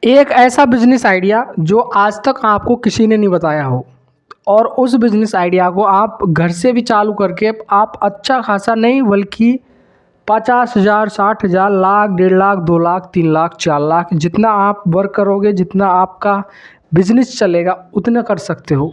एक ऐसा business idea जो आज तक आपको किसी ने नहीं बताया हो और उस बिजनेस आइडिया को आप घर से भी चालू करके आप अच्छा खासा नहीं बल्कि 50,000, 60,000, लाख, 1.5 लाख, 2 लाख, 3 लाख, 4 लाख जितना आप वर्क करोगे, जितना आपका बिजनेस चलेगा उतना कर सकते हो।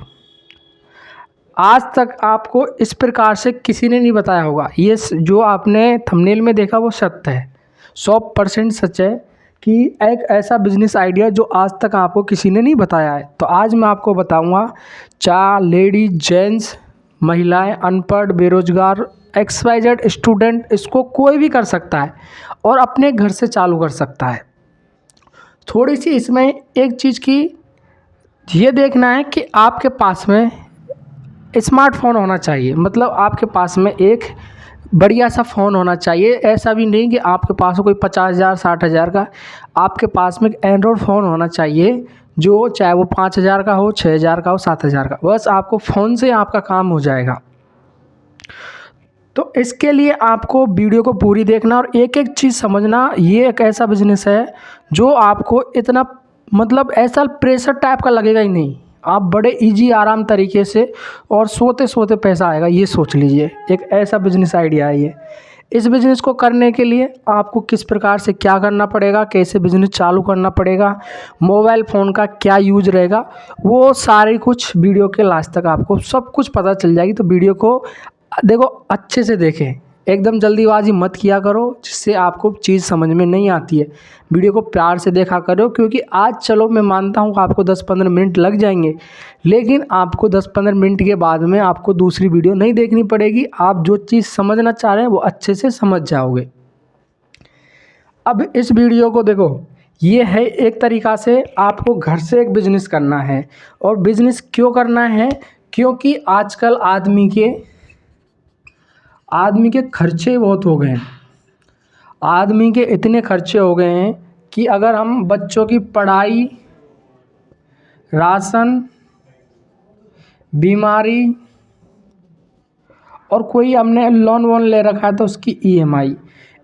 आज तक आपको इस प्रकार से किसी ने नहीं बताया होगा। ये जो आपने थंबनेल में देखा वो सत्य है, 100% सच है कि एक ऐसा बिजनेस आइडिया जो आज तक आपको किसी ने नहीं बताया है। तो आज मैं आपको बताऊंगा, चाहे लेडीज, जेंट्स, महिलाएं, अनपढ़, बेरोजगार, XYZ स्टूडेंट, इसको कोई भी कर सकता है और अपने घर से चालू कर सकता है। थोड़ी सी इसमें एक चीज़ की ये देखना है कि आपके पास में स्मार्टफोन होना चाहिए। मतलब आपके पास में एक बढ़िया सा फ़ोन होना चाहिए। ऐसा भी नहीं कि आपके पास कोई 50,000, 60,000 का, आपके पास में एक एंड्रॉयड फ़ोन होना चाहिए जो चाहे वो 5,000 का हो, 6,000 का हो, 7,000 का, बस आपको फ़ोन से आपका काम हो जाएगा। तो इसके लिए आपको वीडियो को पूरी देखना और एक एक चीज़ समझना। ये एक ऐसा बिजनेस है जो आपको इतना मतलब ऐसा प्रेशर टाइप का लगेगा ही नहीं। आप बड़े इजी आराम तरीके से और सोते सोते पैसा आएगा, ये सोच लीजिए। एक ऐसा बिजनेस आइडिया है ये। इस बिज़नेस को करने के लिए आपको किस प्रकार से क्या करना पड़ेगा, कैसे बिज़नेस चालू करना पड़ेगा, मोबाइल फ़ोन का क्या यूज रहेगा, वो सारी कुछ वीडियो के लास्ट तक आपको सब कुछ पता चल जाएगी। तो वीडियो को देखो, अच्छे से देखें, एकदम जल्दीबाजी मत किया करो जिससे आपको चीज़ समझ में नहीं आती है। वीडियो को प्यार से देखा करो, क्योंकि आज चलो मैं मानता हूँ कि आपको 10-15 मिनट लग जाएंगे, लेकिन आपको 10-15 मिनट के बाद में आपको दूसरी वीडियो नहीं देखनी पड़ेगी। आप जो चीज़ समझना चाह रहे हैं वो अच्छे से समझ जाओगे। अब इस वीडियो को देखो, ये है एक तरीक़ा से आपको घर से एक बिज़नेस करना है। और बिज़नेस क्यों करना है? क्योंकि आजकल आदमी के खर्चे बहुत हो गए हैं। आदमी के इतने खर्चे हो गए हैं कि अगर हम बच्चों की पढ़ाई, राशन, बीमारी और कोई हमने लोन वोन ले रखा है तो उसकी EMI,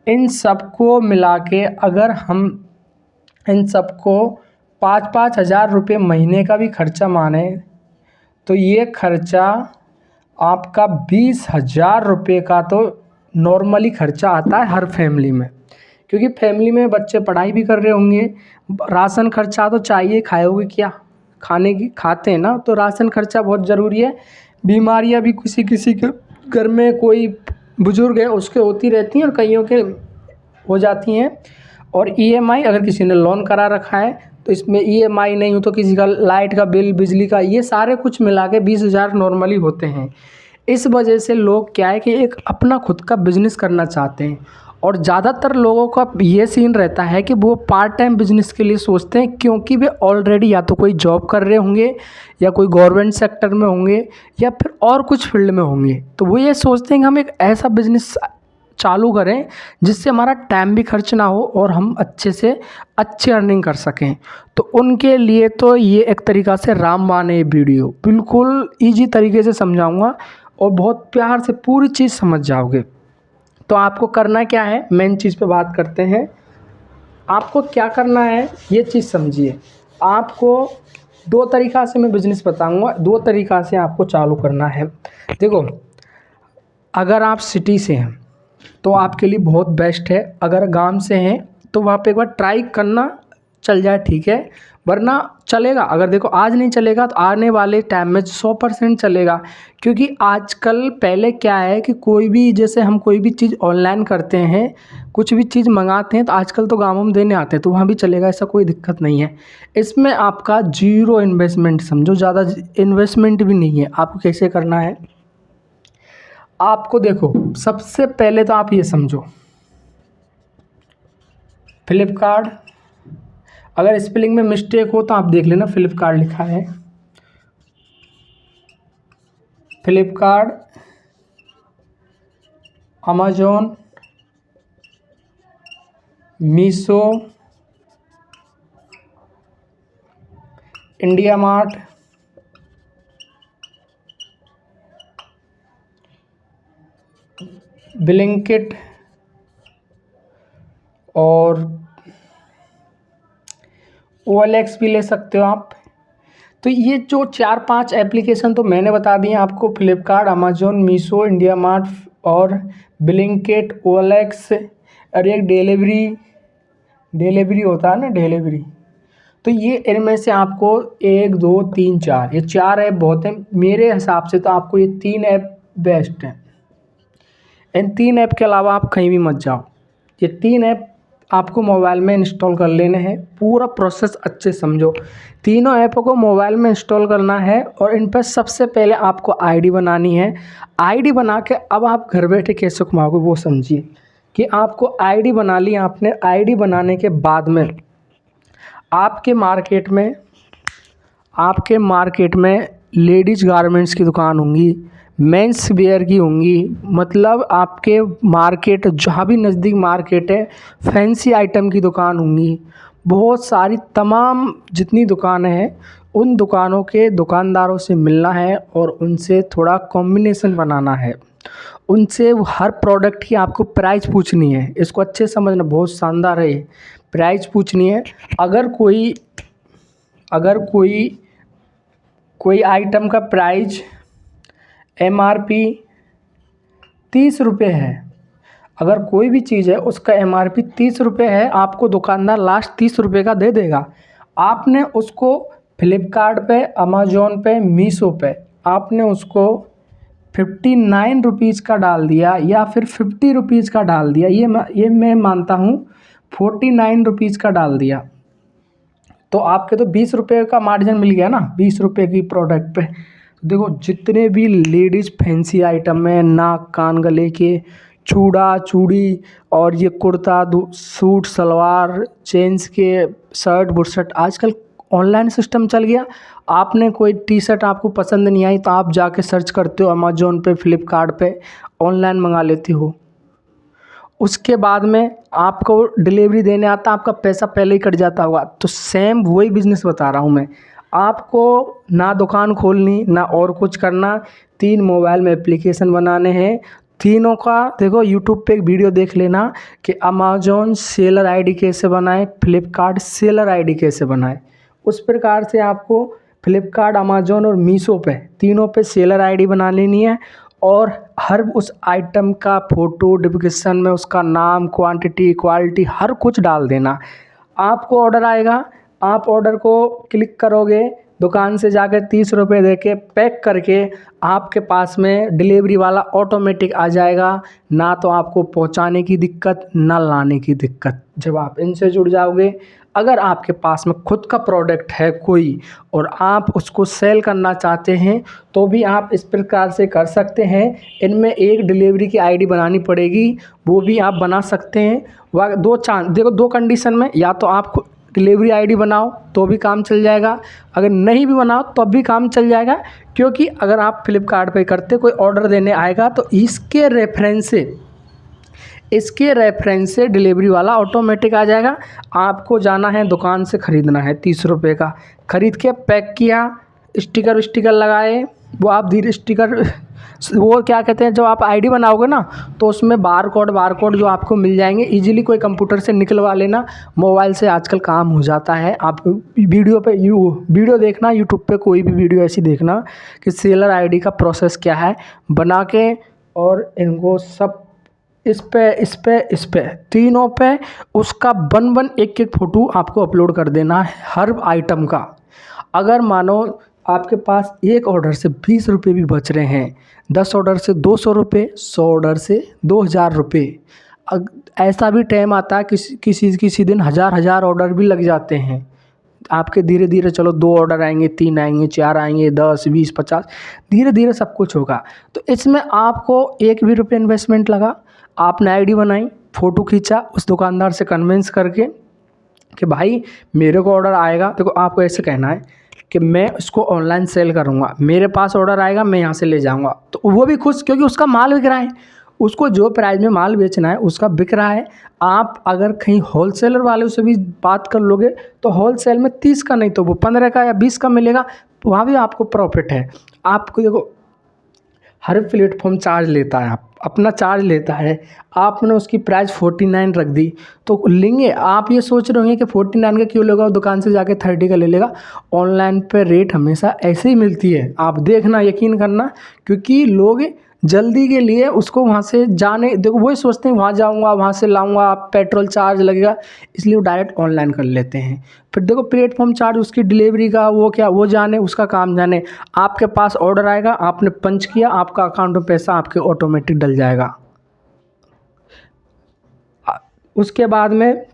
इन सबको मिला के अगर हम इन सबको 5-5 हज़ार रुपये महीने का भी खर्चा माने तो ये खर्चा आपका 20,000 रुपये का तो नॉर्मली खर्चा आता है हर फैमिली में। क्योंकि फैमिली में बच्चे पढ़ाई भी कर रहे होंगे, राशन खर्चा तो चाहिए, खाओगे क्या, खाने की खाते हैं ना, तो राशन खर्चा बहुत ज़रूरी है। बीमारियां भी किसी किसी के घर में कोई बुजुर्ग है उसके होती रहती हैं और कईयों के हो जाती हैं। और EMI अगर किसी ने लोन करा रखा है तो इसमें EMI नहीं हो तो किसी का लाइट का बिल, बिजली का, ये सारे कुछ मिला के 20,000 नॉर्मली होते हैं। इस वजह से लोग क्या है कि एक अपना खुद का बिजनेस करना चाहते हैं और ज़्यादातर लोगों का ये सीन रहता है कि वो पार्ट टाइम बिजनेस के लिए सोचते हैं, क्योंकि वे ऑलरेडी या तो कोई जॉब कर रहे होंगे या कोई गवर्नमेंट सेक्टर में होंगे या फिर और कुछ फील्ड में होंगे। तो वो ये सोचते हैं कि हम एक ऐसा बिजनेस चालू करें जिससे हमारा टाइम भी खर्च ना हो और हम अच्छे से अच्छी अर्निंग कर सकें। तो उनके लिए तो ये एक तरीक़ा से रामबाण है। ये वीडियो बिल्कुल ईजी तरीके से समझाऊंगा और बहुत प्यार से पूरी चीज़ समझ जाओगे। तो आपको करना क्या है, मेन चीज़ पे बात करते हैं। आपको क्या करना है ये चीज़ समझिए। आपको 2 तरीक़ा से मैं बिज़नेस बताऊंगा, 2 तरीक़ा से आपको चालू करना है। देखो, अगर आप सिटी से हैं तो आपके लिए बहुत बेस्ट है। अगर गांव से हैं तो वहाँ पे एक बार ट्राई करना, चल जाए ठीक है, वरना चलेगा। अगर देखो आज नहीं चलेगा तो आने वाले टाइम में 100% चलेगा। क्योंकि आजकल, पहले क्या है कि कोई भी, जैसे हम कोई भी चीज़ ऑनलाइन करते हैं, कुछ भी चीज़ मंगाते हैं तो आजकल तो गाँवों में देने आते हैं तो वहाँ भी चलेगा, ऐसा कोई दिक्कत नहीं है। इसमें आपका 0 इन्वेस्टमेंट समझो, ज़्यादा इन्वेस्टमेंट भी नहीं है। आपको कैसे करना है, आपको देखो, सबसे पहले तो आप ये समझो, फ्लिपकार्ट, अगर स्पेलिंग में मिस्टेक हो तो आप देख लेना, फ्लिपकार्ट लिखा है, Flipkart, Amazon, Meesho, India mart, Blinkit और OLX भी ले सकते हो आप। तो ये जो 4-5 एप्लीकेशन तो मैंने बता दिए आपको, Flipkart, Amazon, Meesho, India mart और ब्लिंकिट, OLX और एक डिलीवरी होता है ना, डिलीवरी। तो ये इनमें से आपको 1 2 3 4 ये 4 ऐप बहुत हैं मेरे हिसाब से। तो आपको ये 3 ऐप बेस्ट हैं। इन 3 ऐप के अलावा आप कहीं भी मत जाओ। ये 3 ऐप आपको मोबाइल में इंस्टॉल कर लेने हैं। पूरा प्रोसेस अच्छे समझो। तीनों ऐपों को मोबाइल में इंस्टॉल करना है और इन पर सबसे पहले आपको आईडी बनानी है। आईडी बना के अब आप घर बैठे कैसे कमाओगे वो समझिए। कि आपको आईडी बना ली आपने। आईडी बनाने के बाद में आपके मार्केट में लेडीज़ गारमेंट्स की दुकान होंगी, मेंस वेयर की होंगी, मतलब आपके मार्केट जहाँ भी नज़दीक मार्केट है फैंसी आइटम की दुकान होंगी। बहुत सारी तमाम जितनी दुकानें हैं उन दुकानों के दुकानदारों से मिलना है और उनसे थोड़ा कॉम्बिनेशन बनाना है। उनसे हर प्रोडक्ट की आपको प्राइस पूछनी है। इसको अच्छे से समझना, बहुत शानदार है ये। प्राइस पूछनी है। अगर कोई आइटम का प्राइस MRP 30 रुपये है, अगर कोई भी चीज़ है उसका MRP 30 रुपये है, आपको दुकानदार लास्ट 30 रुपये का दे देगा। आपने उसको फ्लिपकार्ट पे, अमेज़न पे, मीशो पे आपने उसको 59 रुपीज़ का डाल दिया या फिर 50 रुपीज़ का डाल दिया, ये मैं मानता हूँ 49 रुपीज़ का डाल दिया, तो आपके तो 20 रुपये का मार्जिन मिल गया ना, 20 रुपये की प्रोडक्ट पे। देखो जितने भी लेडीज़ फैंसी आइटम में नाक कान गले के चूड़ा चूड़ी और ये कुर्ता सूट सलवार जेंट्स के शर्ट बुशर्ट, आजकल ऑनलाइन सिस्टम चल गया। आपने कोई टी शर्ट आपको पसंद नहीं आई तो आप जाके सर्च करते हो अमेज़न पे, फ्लिपकार्ट पे, ऑनलाइन मंगा लेती हो। उसके बाद में आपको डिलीवरी देने आता, आपका पैसा पहले ही कट जाता होगा। तो सेम वही बिज़नेस बता रहा हूँ मैं आपको। ना दुकान खोलनी ना और कुछ करना, 3 मोबाइल में एप्लीकेशन बनाने हैं। तीनों का देखो यूट्यूब पे एक वीडियो देख लेना कि अमेज़न सेलर आईडी कैसे बनाएं, फ्लिपकार्ट सेलर आईडी कैसे बनाएं। उस प्रकार से आपको फ्लिपकार्ट, अमेज़न और मीशो पे तीनों पे सेलर आईडी बना लेनी है और हर उस आइटम का फ़ोटो डिस्क्रिप्शन में उसका नाम, क्वांटिटी, क्वालिटी हर कुछ डाल देना। आपको ऑर्डर आएगा, आप ऑर्डर को क्लिक करोगे, दुकान से जाकर 30 रुपये दे के पैक करके आपके पास में डिलीवरी वाला ऑटोमेटिक आ जाएगा। ना तो आपको पहुंचाने की दिक्कत ना लाने की दिक्कत। जब आप इनसे जुड़ जाओगे, अगर आपके पास में खुद का प्रोडक्ट है कोई और आप उसको सेल करना चाहते हैं तो भी आप इस प्रकार से कर सकते हैं। इनमें एक डिलीवरी की आईडी बनानी पड़ेगी, वो भी आप बना सकते हैं। वह दो चांस देखो, 2 कंडीशन में, या तो आप डिलीवरी आईडी बनाओ तो भी काम चल जाएगा, अगर नहीं भी बनाओ तो भी काम चल जाएगा। क्योंकि अगर आप फ्लिपकार्ट पे करते कोई ऑर्डर देने आएगा तो इसके रेफरेंस से डिलीवरी वाला ऑटोमेटिक आ जाएगा। आपको जाना है दुकान से ख़रीदना है 30 रुपये का, ख़रीद के पैक किया, स्टिकर लगाए, वो आप धीरे स्टिकर वो क्या कहते हैं, जब आप आईडी बनाओगे ना तो उसमें बारकोड जो आपको मिल जाएंगे। इजीली कोई कंप्यूटर से निकलवा लेना, मोबाइल से आजकल काम हो जाता है। आप वीडियो देखना यूट्यूब पे, कोई भी वीडियो ऐसी देखना कि सेलर आईडी का प्रोसेस क्या है बना के, और इनको सब इस पे तीनों पे उसका बन एक फ़ोटो आपको अपलोड कर देना है हर आइटम का। अगर मानो आपके पास एक ऑर्डर से 20 रुपये भी बच रहे हैं, 10 ऑर्डर से 200 रुपये, 100 ऑर्डर से 2000 रुपये। ऐसा भी टाइम आता है किसी दिन हज़ार ऑर्डर भी लग जाते हैं आपके। धीरे धीरे चलो 2 ऑर्डर आएंगे, 3 आएंगे, 4 आएंगे, 10 20 50, धीरे धीरे सब कुछ होगा। तो इसमें आपको 1 भी रुपये इन्वेस्टमेंट लगा। आपने आईडी बनाई, फ़ोटो खींचा, उस दुकानदार से कन्विंस करके कि भाई मेरे को ऑर्डर आएगा। देखो आपको ऐसे कहना है कि मैं इसको ऑनलाइन सेल करूँगा, मेरे पास ऑर्डर आएगा, मैं यहाँ से ले जाऊँगा। तो वो भी खुश, क्योंकि उसका माल बिक रहा है, उसको जो प्राइस में माल बेचना है उसका बिक रहा है। आप अगर कहीं होलसेलर वालों से भी बात कर लोगे तो होलसेल में 30 का नहीं तो वो 15 का या 20 का मिलेगा, वहाँ भी आपको प्रॉफिट है। आपको देखो हर प्लेटफॉर्म चार्ज लेता है। अपना चार्ज लेता है, आपने उसकी प्राइस 49 रख दी तो लेंगे। आप ये सोच रहे होंगे कि 49 का क्यों लेगा, दुकान से जाके 30 का ले लेगा। ऑनलाइन पे रेट हमेशा ऐसे ही मिलती है, आप देखना, यकीन करना, क्योंकि लोग जल्दी के लिए उसको वहाँ से जाने, देखो वही सोचते हैं वहाँ जाऊँगा वहाँ से लाऊँगा, पेट्रोल चार्ज लगेगा, इसलिए वो डायरेक्ट ऑनलाइन कर लेते हैं। फिर देखो प्लेटफॉर्म चार्ज, उसकी डिलीवरी का वो क्या, वो जाने, उसका काम जाने। आपके पास ऑर्डर आएगा, आपने पंच किया, आपका अकाउंट में पैसा आपके ऑटोमेटिक डल जाएगा। उसके बाद में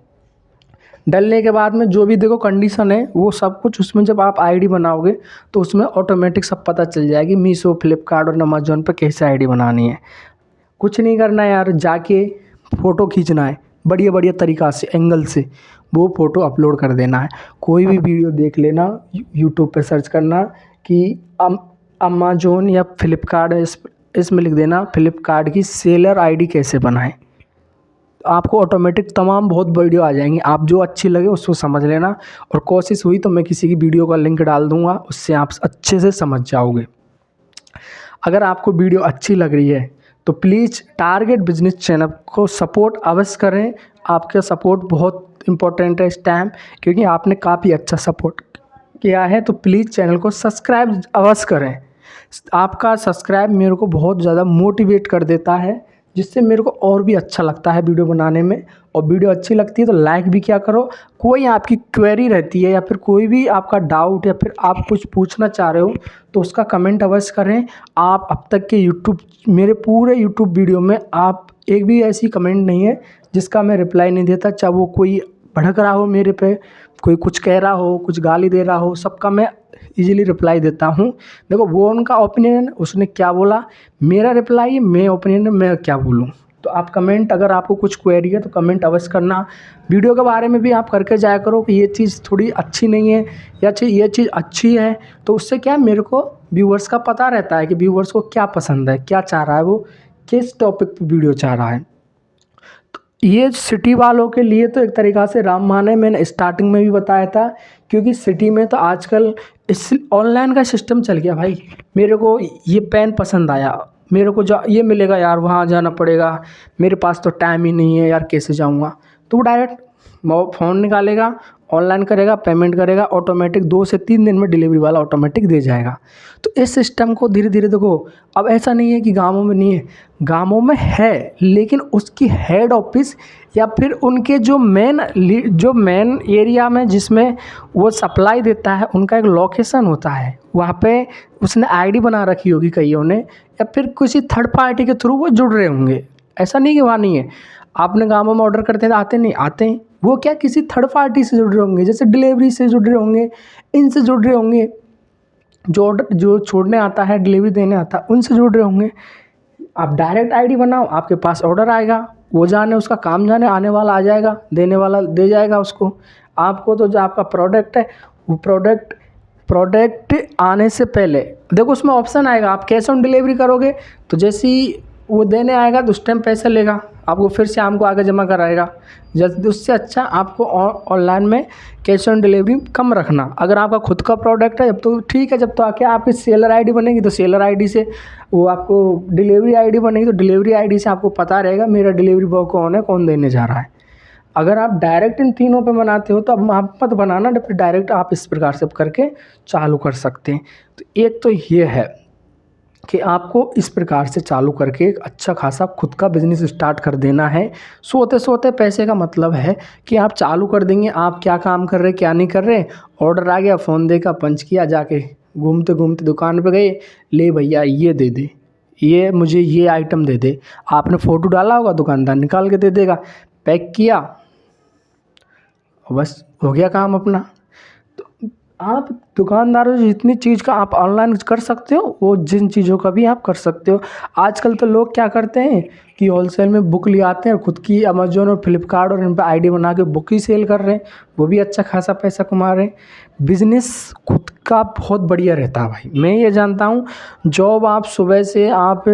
डलने के बाद में जो भी देखो कंडीशन है वो सब कुछ उसमें, जब आप आईडी बनाओगे तो उसमें ऑटोमेटिक सब पता चल जाएगी, मीशो, फ्लिपकार्ट और अमेजोन पे कैसे आईडी बनानी है। कुछ नहीं करना है यार, जाके फ़ोटो खींचना है बढ़िया बढ़िया तरीक़ा से, एंगल से, वो फ़ोटो अपलोड कर देना है। कोई भी वीडियो देख लेना, यूट्यूब पे सर्च करना कि अमेजोन या फ्लिपकार्ट, इसमें लिख देना फ्लिपकार्ट की सेलर आईडी कैसे बनाएं, आपको ऑटोमेटिक तमाम बहुत वीडियो आ जाएंगी। आप जो अच्छी लगे उसको समझ लेना, और कोशिश हुई तो मैं किसी की वीडियो का लिंक डाल दूंगा, उससे आप अच्छे से समझ जाओगे। अगर आपको वीडियो अच्छी लग रही है तो प्लीज़ टारगेट बिजनेस चैनल को सपोर्ट अवश्य करें। आपका सपोर्ट बहुत इम्पोर्टेंट है इस टाइम, क्योंकि आपने काफ़ी अच्छा सपोर्ट किया है। तो प्लीज़ चैनल को सब्सक्राइब अवश्य करें। आपका सब्सक्राइब मेरे को बहुत ज़्यादा मोटिवेट कर देता है, जिससे मेरे को और भी अच्छा लगता है वीडियो बनाने में। और वीडियो अच्छी लगती है तो लाइक भी क्या करो। कोई आपकी क्वेरी रहती है या फिर कोई भी आपका डाउट या फिर आप कुछ पूछना चाह रहे हो तो उसका कमेंट अवश्य करें। आप अब तक के मेरे पूरे यूट्यूब वीडियो में आप एक भी ऐसी कमेंट नहीं है जिसका मैं रिप्लाई नहीं देता, चाहे वो कोई भड़क रहा हो मेरे पे, कोई कुछ कह रहा हो, कुछ गाली दे रहा हो, सबका मैं इजीली रिप्लाई देता हूँ। देखो वो उनका ओपिनियन, उसने क्या बोला, मेरा रिप्लाई, मैं ओपिनियन, मैं क्या बोलूँ। तो आप कमेंट, अगर आपको कुछ क्वेरी है तो कमेंट अवश्य करना। वीडियो के बारे में भी आप करके जाया करो कि ये चीज़ थोड़ी अच्छी नहीं है या ये चीज़ अच्छी है, तो उससे क्या मेरे को व्यूअर्स का पता रहता है कि व्यूअर्स को क्या पसंद है, क्या चाह रहा है, वो किस टॉपिक पर वीडियो चाह रहा है। ये सिटी वालों के लिए तो एक तरीक़ा से रामबाण है, मैंने स्टार्टिंग में भी बताया था, क्योंकि सिटी में तो आजकल इस ऑनलाइन का सिस्टम चल गया भाई। मेरे को ये पेन पसंद आया, मेरे को ये मिलेगा यार, वहाँ जाना पड़ेगा, मेरे पास तो टाइम ही नहीं है यार, कैसे जाऊँगा, तो वो डायरेक्ट फ़ोन निकालेगा, ऑनलाइन करेगा, पेमेंट करेगा, ऑटोमेटिक 2 से 3 दिन में डिलीवरी वाला ऑटोमेटिक दे जाएगा। तो इस सिस्टम को धीरे धीरे देखो, अब ऐसा नहीं है कि गाँवों में नहीं है, गाँवों में है, लेकिन उसकी हेड ऑफिस या फिर उनके जो मेन एरिया में जिसमें वो सप्लाई देता है, उनका एक लोकेशन होता है, वहाँ पे उसने आईडी बना रखी होगी कईयों ने, या फिर किसी थर्ड पार्टी के थ्रू वो जुड़ रहे होंगे। ऐसा नहीं कि वहाँ नहीं है, आपने गाँवों में ऑर्डर करते हैं तो आते नहीं, आते हैं, वो क्या किसी थर्ड पार्टी से जुड़ रहे होंगे, जैसे डिलीवरी से जुड़ रहे होंगे, इनसे जुड़ रहे होंगे, जो ऑर्डर जो छोड़ने आता है, डिलीवरी देने आता है, उनसे जुड़ रहे होंगे। आप डायरेक्ट आईडी बनाओ, आपके पास ऑर्डर आएगा, वो जाने, उसका काम जाने, आने वाला आ जाएगा, देने वाला दे जाएगा उसको। आपको तो जो आपका प्रोडक्ट है, वो प्रोडक्ट आने से पहले देखो उसमें ऑप्शन आएगा, आप कैश ऑन डिलीवरी करोगे तो जैसे ही वो देने आएगा तो उस टाइम पैसा लेगा, आपको फिर शाम को आगे जमा कराएगा। जल्दी, उससे अच्छा आपको ऑनलाइन में कैश ऑन डिलीवरी कम रखना। अगर आपका खुद का प्रोडक्ट है जब तो ठीक है, जब तो आके आपकी सेलर आईडी बनेगी तो सेलर आईडी से वो आपको डिलीवरी आईडी बनेगी तो डिलीवरी आईडी से आपको पता रहेगा मेरा डिलीवरी बॉय कौन है, कौन देने जा रहा है। अगर आप डायरेक्ट इन तीनों पे बनाते हो तो अब आप मत बनाना, फिर डायरेक्ट आप इस प्रकार से करके चालू कर सकते हैं। तो एक तो ये है कि आपको इस प्रकार से चालू करके एक अच्छा खासा खुद का बिज़नेस स्टार्ट कर देना है। सोते सोते पैसे का मतलब है कि आप चालू कर देंगे, आप क्या काम कर रहे क्या नहीं कर रहे, ऑर्डर आ गया, फ़ोन देखा, पंच किया, जाके घूमते घूमते दुकान पे गए, ले भैया ये दे दे, ये मुझे ये आइटम दे दे, आपने फ़ोटो डाला होगा, दुकानदार निकाल के दे देगा, पैक किया, बस हो गया काम अपना। तो आप दुकानदारों से जितनी चीज़ का आप ऑनलाइन कर सकते हो, वो जिन चीज़ों का भी आप कर सकते हो। आजकल तो लोग क्या करते हैं कि होलसेल में बुक ले आते हैं, खुद की अमेजोन और फ्लिपकार्ट और इन पर आईडी बना के बुक ही सेल कर रहे हैं, वो भी अच्छा खासा पैसा कमा रहे हैं। बिज़नेस खुद का बहुत बढ़िया रहता है भाई, मैं ये जानता हूँ। जॉब आप सुबह से आप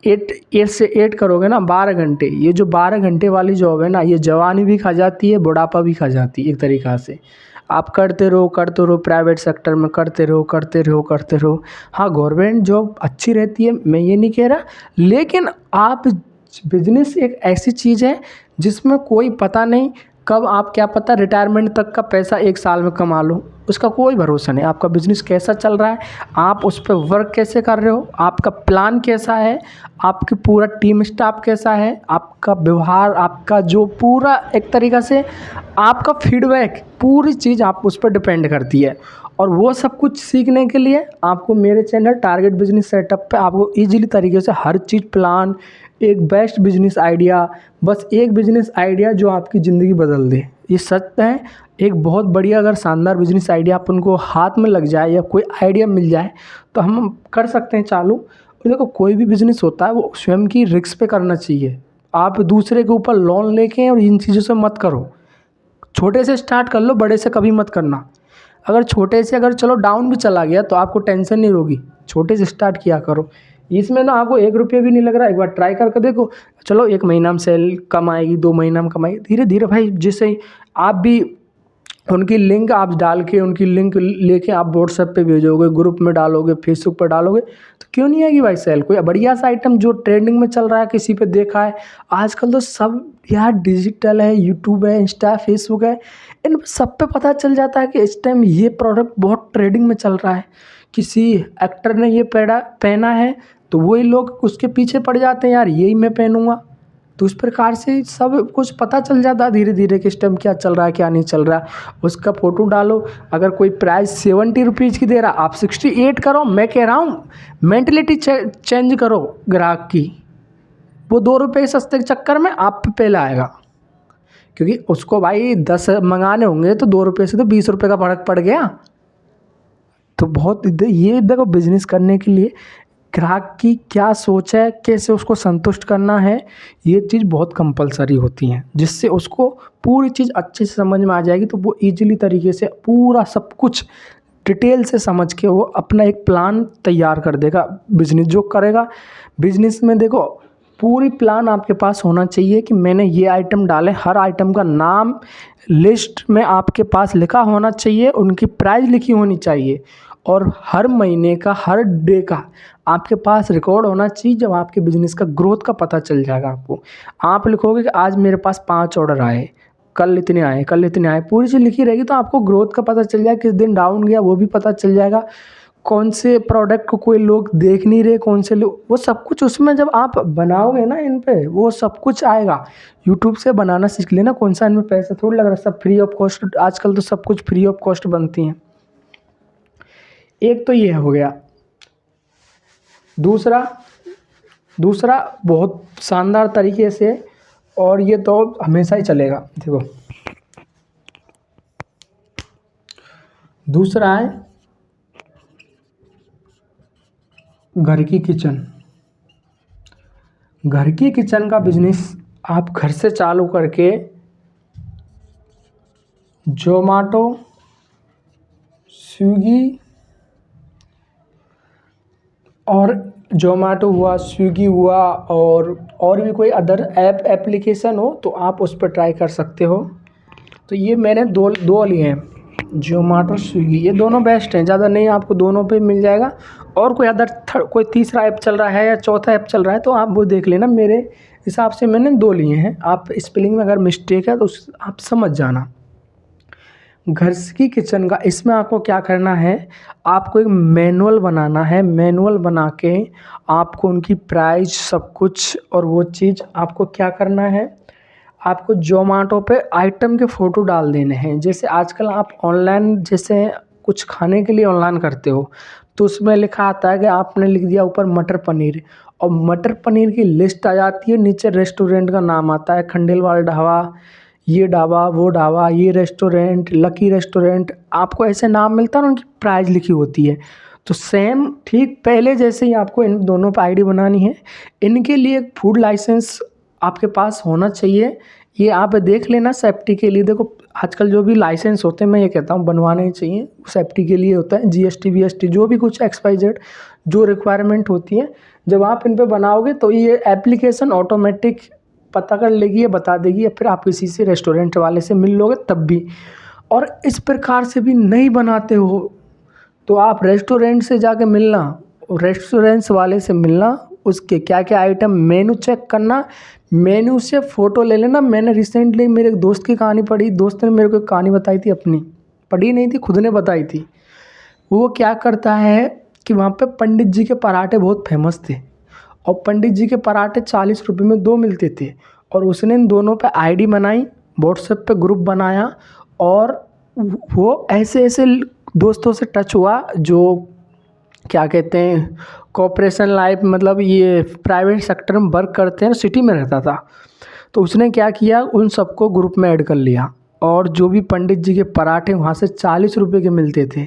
8 से 8 करोगे ना, 12 घंटे, ये जो 12 घंटे वाली जॉब है ना, ये जवानी भी खा जाती है, बुढ़ापा भी खा जाती है एक तरीक़ा से। आप करते रहो प्राइवेट सेक्टर में करते रहो। हाँ, गवर्नमेंट जॉब अच्छी रहती है, मैं ये नहीं कह रहा, लेकिन आप बिजनेस एक ऐसी चीज़ है जिसमें कोई पता नहीं कब आप, क्या पता रिटायरमेंट तक का पैसा एक साल में कमा लो, उसका कोई भरोसा नहीं। आपका बिजनेस कैसा चल रहा है, आप उस पर वर्क कैसे कर रहे हो, आपका प्लान कैसा है, आपकी पूरा टीम स्टाफ कैसा है, आपका व्यवहार, आपका जो पूरा एक तरीक़ा से आपका फीडबैक, पूरी चीज़ आप उस पर डिपेंड करती है। और वो सब कुछ सीखने के लिए आपको मेरे चैनल टारगेट बिजनेस सेटअप पे आपको ईजिली तरीके से हर चीज़ प्लान, एक बेस्ट बिजनेस आइडिया, बस एक बिजनेस आइडिया जो आपकी ज़िंदगी बदल दे, ये सच है। एक बहुत बढ़िया अगर शानदार बिजनेस आइडिया अपन को हाथ में लग जाए या कोई आइडिया मिल जाए तो हम कर सकते हैं चालू। और देखो, कोई भी बिजनेस होता है वो स्वयं की रिस्क पे करना चाहिए। आप दूसरे के ऊपर लोन लेके और इन चीज़ों से मत करो। छोटे से स्टार्ट कर लो, बड़े से कभी मत करना। अगर छोटे से अगर चलो डाउन भी चला गया तो आपको टेंशन नहीं होगी, छोटे से स्टार्ट किया करो। इसमें ना आपको 1 रुपया भी नहीं लग रहा, एक बार ट्राई करके देखो। चलो 1 महीना में सेल कम आएगी, 2 महीना में कम आएगी, धीरे धीरे भाई जैसे ही आप भी उनकी लिंक आप डाल के, उनकी लिंक लेके आप व्हाट्सएप पे भेजोगे, ग्रुप में डालोगे, फेसबुक पर डालोगे तो क्यों नहीं आएगी भाई सेल। कोई बढ़िया सा आइटम जो ट्रेंडिंग में चल रहा है, किसी पे देखा है, आजकल तो सब यार डिजिटल है, यूट्यूब है, इंस्टा, फेसबुक है, इन सब पे पता चल जाता है कि इस टाइम ये प्रोडक्ट बहुत ट्रेंडिंग में चल रहा है। किसी एक्टर ने ये पहना है तो वही लोग उसके पीछे पड़ जाते हैं, यार यही मैं पहनूंगा। तो इस प्रकार से सब कुछ पता चल जाता है धीरे धीरे किस टाइम क्या चल रहा है, क्या नहीं चल रहा है। उसका फ़ोटो डालो। अगर कोई प्राइस 70 रुपीज़ की दे रहा, आप 68 करो। मैं कह रहा हूँ मेंटलिटी चेंज करो ग्राहक की। वो 2 रुपये सस्ते के चक्कर में आप पे पहले आएगा, क्योंकि उसको भाई 10 मंगाने होंगे तो 2 रुपये से तो 20 रुपये का फर्क पड़ गया। तो बहुत ये देखो, बिजनेस करने के लिए ग्राहक की क्या सोच है, कैसे उसको संतुष्ट करना है, ये चीज़ बहुत कंपलसरी होती हैं, जिससे उसको पूरी चीज़ अच्छे से समझ में आ जाएगी। तो वो ईजिली तरीके से पूरा सब कुछ डिटेल से समझ के वो अपना एक प्लान तैयार कर देगा। बिजनेस जो करेगा, बिजनेस में देखो पूरी प्लान आपके पास होना चाहिए कि मैंने ये आइटम डाले, हर आइटम का नाम लिस्ट में आपके पास लिखा होना चाहिए, उनकी प्राइस लिखी होनी चाहिए, और हर महीने का, हर डे का आपके पास रिकॉर्ड होना चाहिए। जब आपके बिजनेस का ग्रोथ का पता चल जाएगा आपको, आप लिखोगे कि आज मेरे पास 5 ऑर्डर आए, कल इतने आए, कल इतने आए, पूरी चीज़ लिखी रहेगी तो आपको ग्रोथ का पता चल जाएगा। किस दिन डाउन गया वो भी पता चल जाएगा, कौन से प्रोडक्ट को कोई लोग देख नहीं रहे, कौन से लोग, वो सब कुछ उसमें जब आप बनाओगे ना इन पे, वो सब कुछ आएगा। यूट्यूब से बनाना सीख लेना, कौन सा इनमें पैसा थोड़ी लग रहा है, सब फ्री ऑफ कॉस्ट। आजकल तो सब कुछ फ्री ऑफ कॉस्ट बनती हैं। एक तो ये हो गया। दूसरा बहुत शानदार तरीके से, और ये तो हमेशा ही चलेगा। देखो, दूसरा है घर की किचन। घर की किचन का बिजनेस आप घर से चालू करके जोमाटो, स्विगी और जोमाटो हुआ, स्विगी हुआ, और भी कोई अदर एप्लीकेशन हो तो आप उस पर ट्राई कर सकते हो। तो ये मैंने दो लिए हैं, जोमाटो, स्विगी, ये दोनों बेस्ट हैं, ज़्यादा नहीं, आपको दोनों पे मिल जाएगा। और कोई अदर कोई तीसरा ऐप चल रहा है या चौथा ऐप चल रहा है तो आप वो देख लेना। मेरे हिसाब से मैंने 2 लिए हैं, आप स्पेलिंग में अगर मिस्टेक है तो आप समझ जाना। घर की किचन का, इसमें आपको क्या करना है, आपको एक मैनुअल बनाना है। मैनुअल बना के आपको उनकी प्राइस, सब कुछ, और वो चीज़ आपको क्या करना है, आपको जोमाटो पे आइटम के फ़ोटो डाल देने हैं। जैसे आजकल आप ऑनलाइन जैसे कुछ खाने के लिए ऑनलाइन करते हो तो उसमें लिखा आता है कि आपने लिख दिया ऊपर मटर पनीर, और मटर पनीर की लिस्ट आ जाती है, नीचे रेस्टोरेंट का नाम आता है, खंडेलवाल ढाबा, ये ढाबा, वो ढाबा, ये रेस्टोरेंट, लकी रेस्टोरेंट, आपको ऐसे नाम मिलता है और उनकी प्राइस लिखी होती है। तो सेम ठीक पहले जैसे ही आपको इन दोनों पर आईडी बनानी है। इनके लिए एक फूड लाइसेंस आपके पास होना चाहिए, ये आप देख लेना सेफ्टी के लिए। देखो आजकल जो भी लाइसेंस होते हैं, मैं ये कहता हूँ बनवाने ही चाहिए, सेफ्टी के लिए होता है। जीएसटी वीएसटी जो भी कुछ XYZ जो रिक्वायरमेंट होती है, जब आप इन पे बनाओगे तो ये एप्लीकेशन ऑटोमेटिक पता कर लेगी, ये बता देगी, या फिर आप किसी से रेस्टोरेंट वाले से मिल लोगे तब भी। और इस प्रकार से भी नहीं बनाते हो तो आप रेस्टोरेंट से जाके मिलना, रेस्टोरेंट्स वाले से मिलना, उसके क्या क्या आइटम मेनू चेक करना, मेनू से फ़ोटो ले लेना। मैंने रिसेंटली मेरे एक दोस्त की कहानी पढ़ी, दोस्त ने मेरे को एक कहानी बताई थी, अपनी पढ़ी नहीं थी, खुद ने बताई थी। वो क्या करता है कि वहाँ पे पंडित जी के पराठे बहुत फेमस थे और पंडित जी के पराठे 40 रुपये में 2 मिलते थे। और उसने इन दोनों पे आईडी बनाई, व्हाट्सएप पे ग्रुप बनाया और वो ऐसे ऐसे दोस्तों से टच हुआ जो क्या कहते हैं कॉर्पोरेशन लाइफ, मतलब ये प्राइवेट सेक्टर में वर्क करते हैं, सिटी में रहता था। तो उसने क्या किया, उन सबको ग्रुप में ऐड कर लिया और जो भी पंडित जी के पराठे वहाँ से 40 रुपये के मिलते थे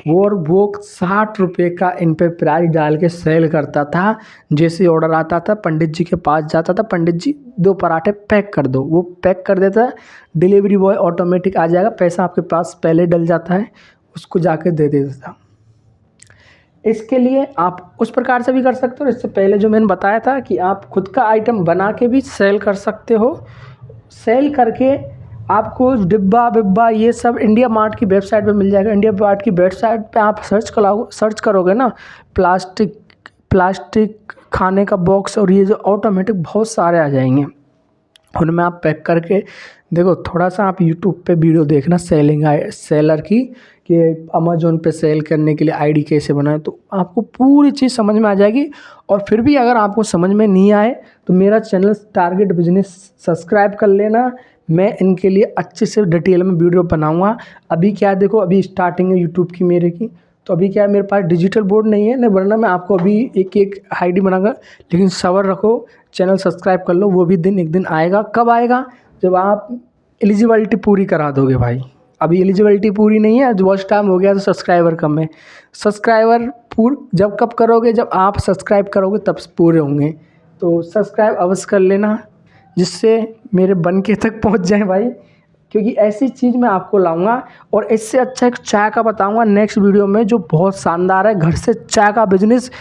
और वो 60 रुपये का इन पे प्राइस डाल के सेल करता था। जैसे ऑर्डर आता था पंडित जी के पास जाता था, पंडित जी 2 पराठे पैक कर दो, वो पैक कर देता, डिलीवरी बॉय ऑटोमेटिक आ जाएगा, पैसा आपके पास पहले डल जाता है, उसको जाके दे देता था। इसके लिए आप उस प्रकार से भी कर सकते हो। इससे पहले जो मैंने बताया था कि आप खुद का आइटम बना के भी सेल कर सकते हो। सेल करके आपको डिब्बा विब्बा ये सब इंडिया मार्ट की वेबसाइट पे मिल जाएगा। इंडिया मार्ट की वेबसाइट पे आप सर्च करोगे ना, प्लास्टिक खाने का बॉक्स और ये जो ऑटोमेटिक बहुत सारे आ जाएंगे। उनमें आप पैक करके देखो, थोड़ा सा आप यूट्यूब पे वीडियो देखना सेलर की, कि अमेज़ोन पे सेल करने के लिए आईडी कैसे बनाए, तो आपको पूरी चीज़ समझ में आ जाएगी। और फिर भी अगर आपको समझ में नहीं आए तो मेरा चैनल टारगेट बिजनेस सब्सक्राइब कर लेना, मैं इनके लिए अच्छे से डिटेल में वीडियो बनाऊंगा। अभी क्या देखो, अभी स्टार्टिंग है यूट्यूब की मेरे की, तो अभी क्या है मेरे पास डिजिटल बोर्ड नहीं है, नहीं वरना मैं आपको अभी एक एक आईडी बनाऊंगा। लेकिन सब्र रखो, चैनल सब्सक्राइब कर लो, वो भी दिन एक दिन आएगा। कब आएगा? जब आप एलिजिबिलिटी पूरी करा दोगे भाई। अभी एलिजिबिलिटी पूरी नहीं है, वॉच टाइम हो गया तो सब्सक्राइबर कम है। सब्सक्राइबर जब कब करोगे, जब आप सब्सक्राइब करोगे तब पूरे होंगे। तो सब्सक्राइब अवश्य कर लेना, जिससे मेरे बन के तक पहुंच जाए भाई, क्योंकि ऐसी चीज़ मैं आपको लाऊंगा। और इससे अच्छा एक चाय का बताऊंगा नेक्स्ट वीडियो में, जो बहुत शानदार है। घर से चाय का बिजनेस,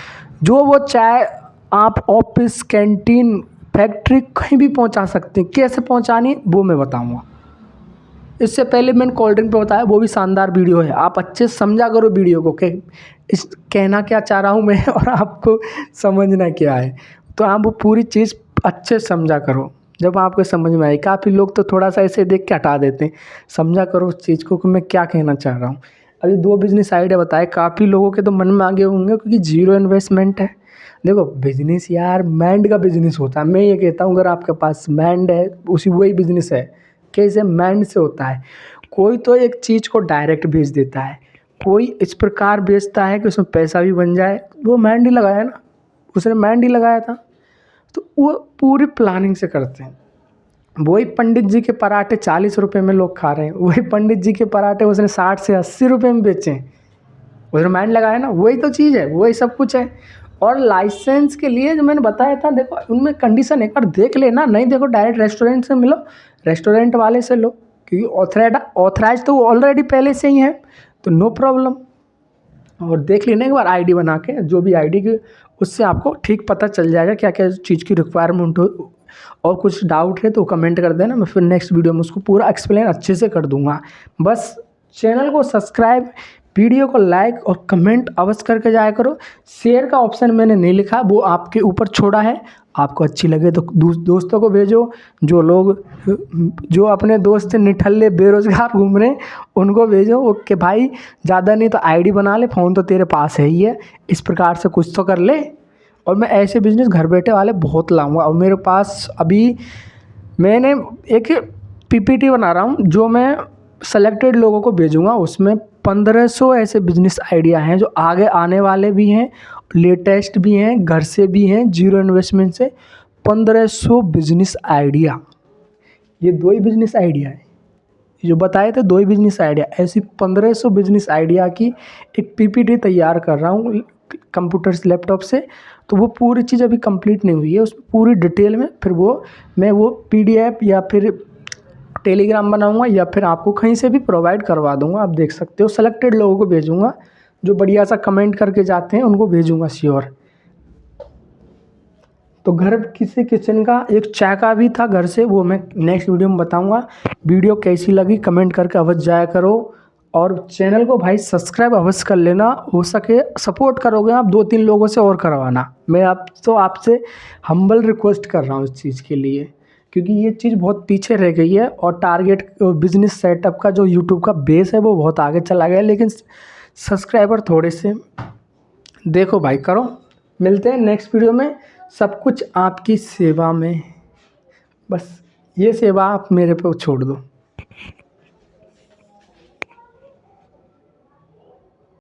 जो वो चाय आप ऑफिस, कैंटीन, फैक्ट्री कहीं भी पहुंचा सकते हैं, कैसे पहुंचानी वो मैं बताऊंगा। इससे पहले मैंने कोल्ड ड्रिंक पे बताया, वो भी शानदार वीडियो है। आप अच्छे से समझा करो वीडियो को, कि इस कहना क्या चाह रहा हूँ मैं और आपको समझना क्या है। तो आप वो पूरी चीज़ अच्छे से समझा करो, जब आपको समझ में आए। काफ़ी लोग तो थोड़ा सा ऐसे देख के हटा देते हैं। समझा करो उस चीज़ को कि मैं क्या कहना चाह रहा हूँ। अभी 2 बिजनेस आइडिया बताए, काफ़ी लोगों के तो मन में आगे होंगे, क्योंकि जीरो इन्वेस्टमेंट है। देखो बिजनेस यार माइंड का बिजनेस होता है। मैं ये कहता हूँ, अगर आपके पास माइंड है, उसी वही बिजनेस है। कैसे? माइंड से होता है। कोई तो एक चीज़ को डायरेक्ट बेच देता है, कोई इस प्रकार बेचता है कि उसमें पैसा भी बन जाए। वो माइंड ही लगाया ना, उसने माइंड ही लगाया था, तो वो पूरी प्लानिंग से करते हैं। वही पंडित जी के पराठे 40 रुपये में लोग खा रहे हैं, वही पंडित जी के पराठे उसने 60 से 80 रुपये में बेचे हैं। उसने माइंड लगाया ना, वही तो चीज़ है, वही सब कुछ है। और लाइसेंस के लिए जो मैंने बताया था, देखो उनमें कंडीशन एक बार देख लेना, नहीं देखो डायरेक्ट रेस्टोरेंट से मिलो, रेस्टोरेंट वाले से लो, क्योंकि ऑथराइज तो ऑलरेडी पहले से ही है, तो नो प्रॉब्लम। और देख लेना एक बार आईडी बना के, जो भी आईडी की, उससे आपको ठीक पता चल जाएगा क्या क्या चीज़ की रिक्वायरमेंट हो। और कुछ डाउट है तो कमेंट कर देना, मैं फिर नेक्स्ट वीडियो में उसको पूरा एक्सप्लेन अच्छे से कर दूंगा। बस चैनल को सब्सक्राइब, वीडियो को लाइक और कमेंट अवश्य करके जाया करो। शेयर का ऑप्शन मैंने नहीं लिखा, वो आपके ऊपर छोड़ा है। आपको अच्छी लगे तो दोस्तों को भेजो, जो अपने दोस्त निठल्ले बेरोजगार घूम रहे हैं उनको भेजो। ओके भाई, ज़्यादा नहीं तो आईडी बना ले, फ़ोन तो तेरे पास है ही है, इस प्रकार से कुछ तो कर ले। और मैं ऐसे बिजनेस घर बैठे वाले बहुत लाऊंगा। और मेरे पास अभी मैंने एक पीपीटी बना रहा हूँ, जो मैं सेलेक्टेड लोगों को भेजूँगा। उसमें 1500 ऐसे बिजनेस आइडिया हैं, जो आगे आने वाले भी हैं, लेटेस्ट भी हैं, घर से भी हैं, जीरो इन्वेस्टमेंट से। 1500 बिजनेस आइडिया, ये 2 ही बिजनेस आइडिया है जो बताए थे, 2 ही बिजनेस आइडिया। ऐसी 1500 बिजनेस आइडिया की एक पीपीटी तैयार कर रहा हूँ कंप्यूटर से, लैपटॉप से। तो वो पूरी चीज़ अभी कंप्लीट नहीं हुई है, उसमें पूरी डिटेल में फिर मैं वो पीडीएफ या फिर टेलीग्राम बनाऊंगा, या फिर आपको कहीं से भी प्रोवाइड करवा दूंगा। आप देख सकते हो, सेलेक्टेड लोगों को भेजूंगा, जो बढ़िया सा कमेंट करके जाते हैं उनको भेजूंगा श्योर। तो घर किसी किचन का एक चाय का भी था घर से, वो मैं नेक्स्ट वीडियो में बताऊंगा। वीडियो कैसी लगी कमेंट करके अवश्य जाया करो, और चैनल को भाई सब्सक्राइब अवश्य कर लेना, हो सके सपोर्ट करोगे आप 2-3 लोगों से और करवाना। मैं आपसे हम्बल रिक्वेस्ट कर रहा हूँ इस चीज़ के लिए, क्योंकि ये चीज़ बहुत पीछे रह गई है और टारगेट बिजनेस सेटअप का जो यूट्यूब का बेस है वो बहुत आगे चला गया है, लेकिन सब्सक्राइबर थोड़े से देखो भाई करो। मिलते हैं नेक्स्ट वीडियो में, सब कुछ आपकी सेवा में, बस ये सेवा आप मेरे पे छोड़ दो।